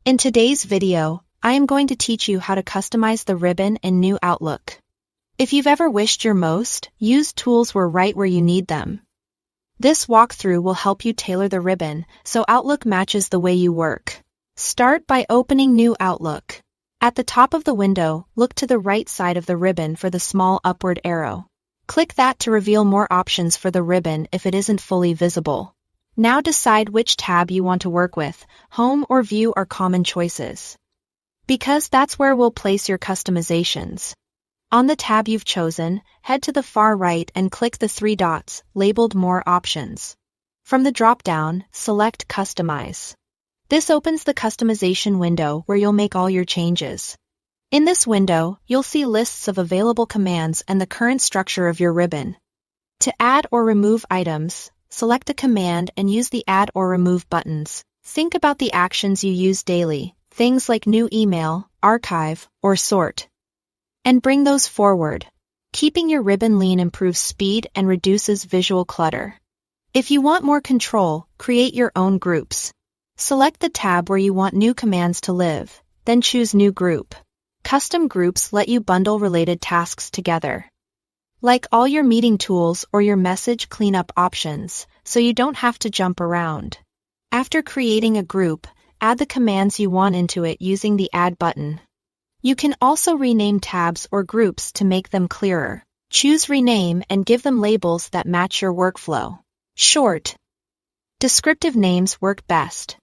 In today's video, I am going to teach you how to customize the ribbon in New Outlook. If you've ever wished your most used tools were right where you need them. This walkthrough will help you tailor the ribbon so Outlook matches the way you work. Start by opening New Outlook. At the top of the window, look to the right side of the ribbon for the small upward arrow. Click that to reveal more options for the ribbon if it isn't fully visible. Now decide which tab you want to work with. Home or View are common choices, because that's where we'll place your customizations. On the tab you've chosen, head to the far right and click the three dots labeled More Options. From the drop-down, select Customize. This opens the customization window where you'll make all your changes. In this window, you'll see lists of available commands and the current structure of your ribbon. To add or remove items, select a command and use the Add or Remove buttons. Think about the actions you use daily, things like new email, archive, or sort, and bring those forward. Keeping your ribbon lean improves speed and reduces visual clutter. If you want more control, create your own groups. Select the tab where you want new commands to live, then choose New Group. Custom groups let you bundle related tasks together, like all your meeting tools or your message cleanup options, so you don't have to jump around. After creating a group, add the commands you want into it using the Add button. You can also rename tabs or groups to make them clearer. Choose Rename and give them labels that match your workflow. Short, descriptive names work best,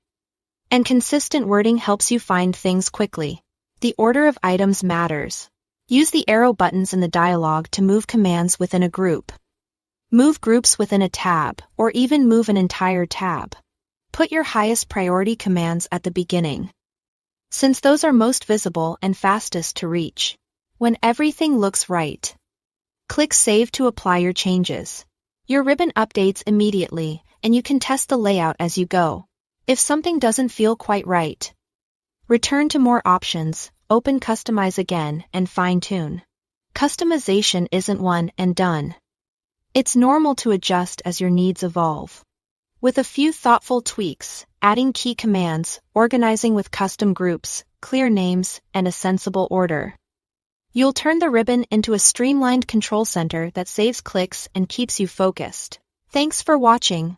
and consistent wording helps you find things quickly. The order of items matters. Use the arrow buttons in the dialog to move commands within a group, move groups within a tab, or even move an entire tab. Put your highest priority commands at the beginning, since those are most visible and fastest to reach. When everything looks right, click Save to apply your changes. Your ribbon updates immediately, and you can test the layout as you go. If something doesn't feel quite right, return to More Options, open Customize again, and fine-tune. Customization isn't one and done. It's normal to adjust as your needs evolve. With a few thoughtful tweaks, adding key commands, organizing with custom groups, clear names, and a sensible order, you'll turn the ribbon into a streamlined control center that saves clicks and keeps you focused. Thanks for watching.